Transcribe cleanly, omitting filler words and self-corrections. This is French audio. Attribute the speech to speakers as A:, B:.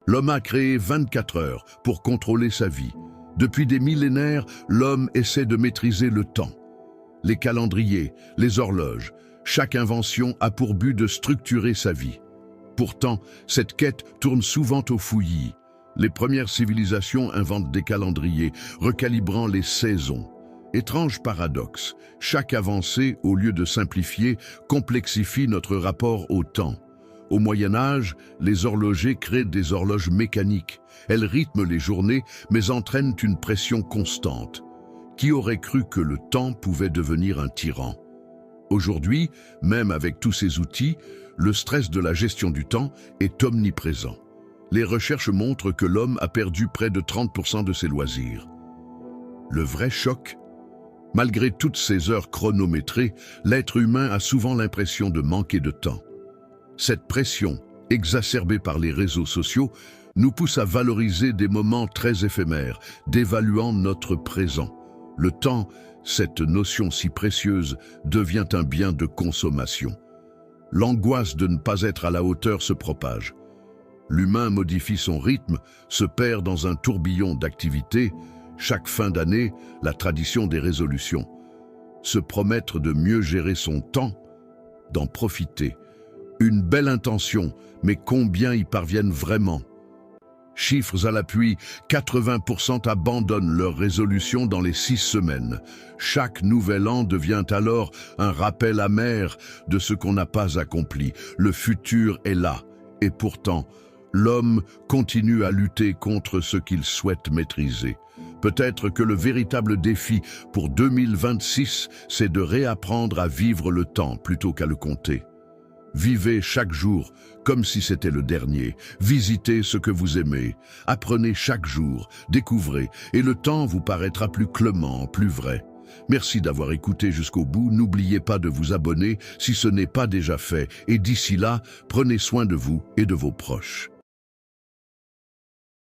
A: L'homme a créé 24 heures pour contrôler sa vie. Depuis des millénaires, l'homme essaie de maîtriser le temps. Les calendriers, les horloges, chaque invention a pour but de structurer sa vie. Pourtant, cette quête tourne souvent au fouillis. Les premières civilisations inventent des calendriers, recalibrant les saisons. Étrange paradoxe, chaque avancée, au lieu de simplifier, complexifie notre rapport au temps. Au Moyen-Âge, les horlogers créent des horloges mécaniques. Elles rythment les journées, mais entraînent une pression constante. Qui aurait cru que le temps pouvait devenir un tyran? Aujourd'hui, même avec tous ces outils, le stress de la gestion du temps est omniprésent. Les recherches montrent que l'homme a perdu près de 30% de ses loisirs. Le vrai choc? Malgré toutes ces heures chronométrées, l'être humain a souvent l'impression de manquer de temps. Cette pression, exacerbée par les réseaux sociaux, nous pousse à valoriser des moments très éphémères, dévaluant notre présent. Le temps, cette notion si précieuse, devient un bien de consommation. L'angoisse de ne pas être à la hauteur se propage. L'humain modifie son rythme, se perd dans un tourbillon d'activités. Chaque fin d'année, la tradition des résolutions. Se promettre de mieux gérer son temps, d'en profiter. Une belle intention, mais combien y parviennent vraiment? Chiffres à l'appui, 80% abandonnent leurs résolutions dans les 6 semaines. Chaque nouvel an devient alors un rappel amer de ce qu'on n'a pas accompli. Le futur est là, et pourtant, l'homme continue à lutter contre ce qu'il souhaite maîtriser. Peut-être que le véritable défi pour 2026, c'est de réapprendre à vivre le temps plutôt qu'à le compter. Vivez chaque jour comme si c'était le dernier. Visitez ce que vous aimez. Apprenez chaque jour, découvrez, et le temps vous paraîtra plus clément, plus vrai. Merci d'avoir écouté jusqu'au bout. N'oubliez pas de vous abonner si ce n'est pas déjà fait. Et d'ici là, prenez soin de vous et de vos proches.